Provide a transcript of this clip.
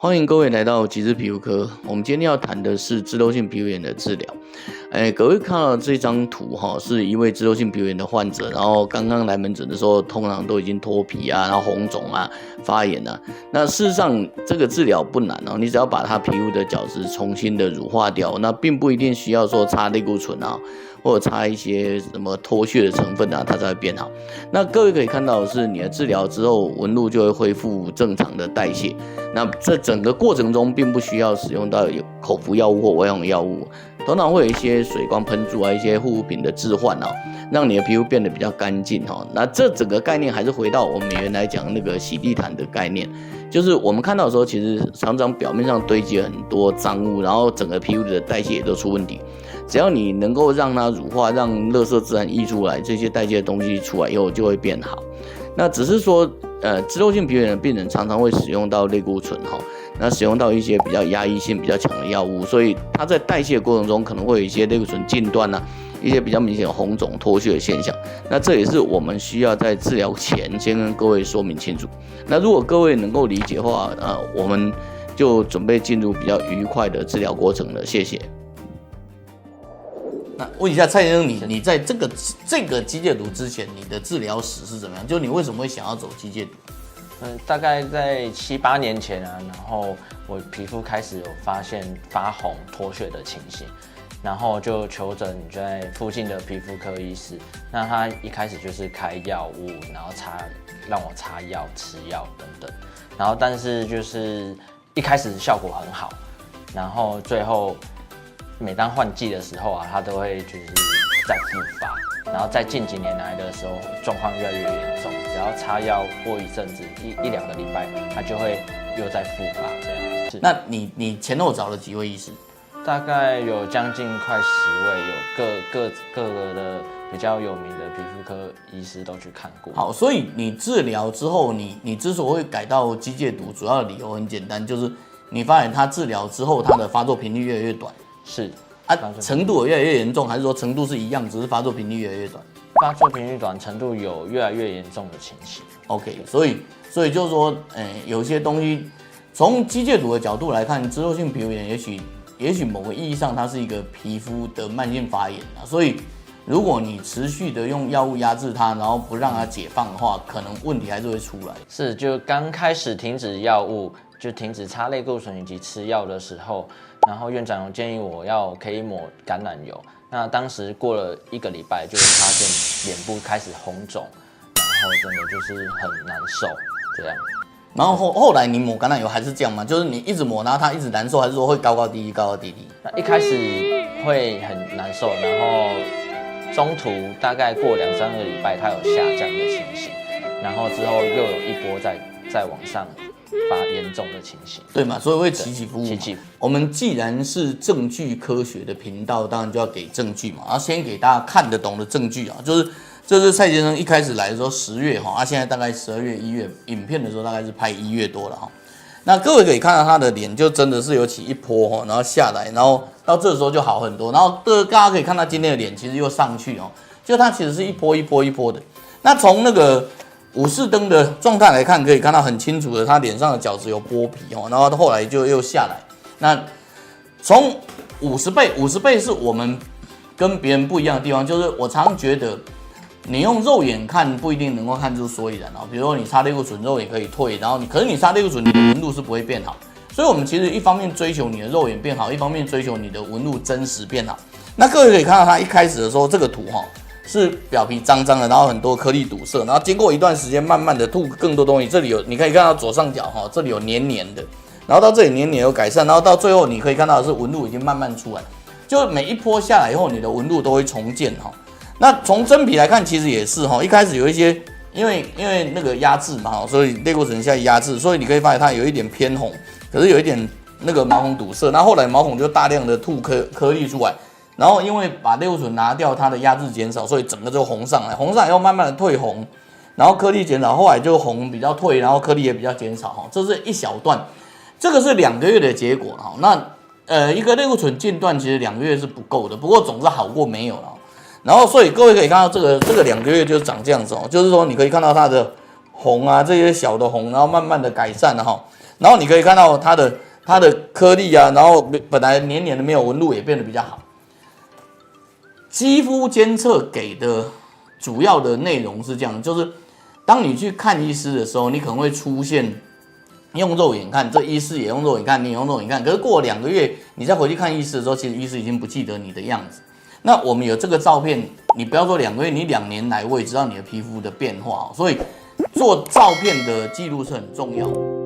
欢迎各位来到极致皮肤科。我们今天要谈的是脂漏性皮肤炎的治疗。各位看到这张图是一位脂漏性皮肤炎的患者，然后刚刚来门诊的时候，通常都已经脱皮啊，然后红肿啊、发炎啊。那事实上这个治疗不难哦，你只要把他皮肤的角质重新的乳化掉，那并不一定需要说擦类固醇啊，或者擦一些什么脱屑的成分啊，它才会变好。那各位可以看到的是，你的治疗之后，纹路就会恢复正常的代谢。那这整个过程中并不需要使用到口服药物或外用药物，通常会有一些水光喷注啊，一些护肤品的置换让你的皮肤变得比较干净那这整个概念还是回到我们原来讲那个洗地毯的概念，就是我们看到的时候，其实常常表面上堆积很多脏污，然后整个皮肤的代谢也都出问题。只要你能够让它乳化，让垃圾自然溢出来，这些代谢的东西出来以后就会变好。那只是说，脂漏性皮肤炎的病人常常会使用到类固醇那使用到一些比较压抑性比较强的药物，所以它在代谢过程中可能会有一些类固醇禁断一些比较明显的红肿脱屑的现象。那这也是我们需要在治疗前先跟各位说明清楚。那如果各位能够理解的话，我们就准备进入比较愉快的治疗过程了。谢谢。那问一下蔡先生，你在这个机械毒之前，你的治疗史是怎么样？就你为什么会想要走机械毒？大概在7、8年前然后我皮肤开始有发现发红脱屑的情形，然后就求诊在附近的皮肤科医师。那他一开始就是开药物，然后让我擦药、吃药等等，然后但是就是一开始效果很好，然后最后每当换季的时候他都会就是再复发，然后在近几年来的时候状况越来越严重，只要擦药过一阵子一两个礼拜，它就会又再复发这样。那你前后找了几位医师？大概有将近快10位，有各个的比较有名的皮肤科医师都去看过。好，所以你治疗之后，你之所以会改到机械毒，主要的理由很简单，就是你发现它治疗之后，它的发作频率越来越短。是程度有越来越严重，还是说程度是一样，只是发作频率越来越短？发作频率短，程度有越来越严重的情形。OK， 所以就是说，有些东西从机械毒的角度来看，脂漏性皮肤炎也许某个意义上它是一个皮肤的慢性发炎所以如果你持续的用药物压制它，然后不让它解放的话，可能问题还是会出来。是，就刚开始停止药物，就停止擦类固醇以及吃药的时候，然后院长有建议我可以抹橄榄油。那当时过了1个礼拜，就会发现脸部开始红肿，然后真的就是很难受这样。然后后来你抹橄榄油还是这样吗？就是你一直抹，然后它一直难受，还是说会高高低低高高低低？那一开始会很难受，然后中途大概过2、3个礼拜，它有下降的情形，然后之后又有一波再往上发严重的情形，对嘛？所以会起起伏伏。我们既然是证据科学的频道，当然就要给证据嘛。先给大家看得懂的证据就是这是蔡先生一开始来的时候10月现在大概12月、1月，影片的时候大概是拍1月多了那各位可以看到他的脸就真的是有起一波然后下来，然后到这时候就好很多，然后大家可以看到今天的脸其实又上去就它其实是一波一波一波的。那从那个武士灯的状态来看，可以看到很清楚的，他脸上的角质有剥皮然后后来就又下来。那从50倍是我们跟别人不一样的地方，就是我常觉得你用肉眼看不一定能够看出所以然比如说你擦类固醇肉眼可以退，然后可是你擦类固醇你的纹路是不会变好。所以我们其实一方面追求你的肉眼变好，一方面追求你的纹路真实变好。那各位可以看到他一开始的时候这个图是表皮脏脏的，然后很多颗粒堵塞，然后经过一段时间慢慢的吐更多东西，这里有你可以看到左上角这里有黏黏的，然后到这里黏黏有改善，然后到最后你可以看到的是纹路已经慢慢出来，就每一波下来以后你的纹路都会重建那从真皮来看其实也是一开始有一些因为那个压制嘛所以类固醇下压制，所以你可以发现它有一点偏红，可是有一点那个毛孔堵塞，那后来毛孔就大量的吐颗粒出来，然后因为把类固醇拿掉，它的压制减少，所以整个就红上来，红上来以后慢慢的退红，然后颗粒减少，后来就红比较退，然后颗粒也比较减少这是一小段，这个是2个月的结果那一个类固醇间断其实2个月是不够的，不过总是好过没有了。然后所以各位可以看到这个2个月就长这样子就是说你可以看到它的红这些小的红，然后慢慢的改善然后你可以看到它的颗粒啊，然后本来黏黏的没有纹路也变得比较好。肌肤监测给的主要的内容是这样，就是当你去看医师的时候，你可能会出现用肉眼看，这医师也用肉眼看，你也用肉眼看，可是过了2个月，你再回去看医师的时候，其实医师已经不记得你的样子。那我们有这个照片，你不要说2个月，你2年来我也知道你的皮肤的变化，所以做照片的记录是很重要的。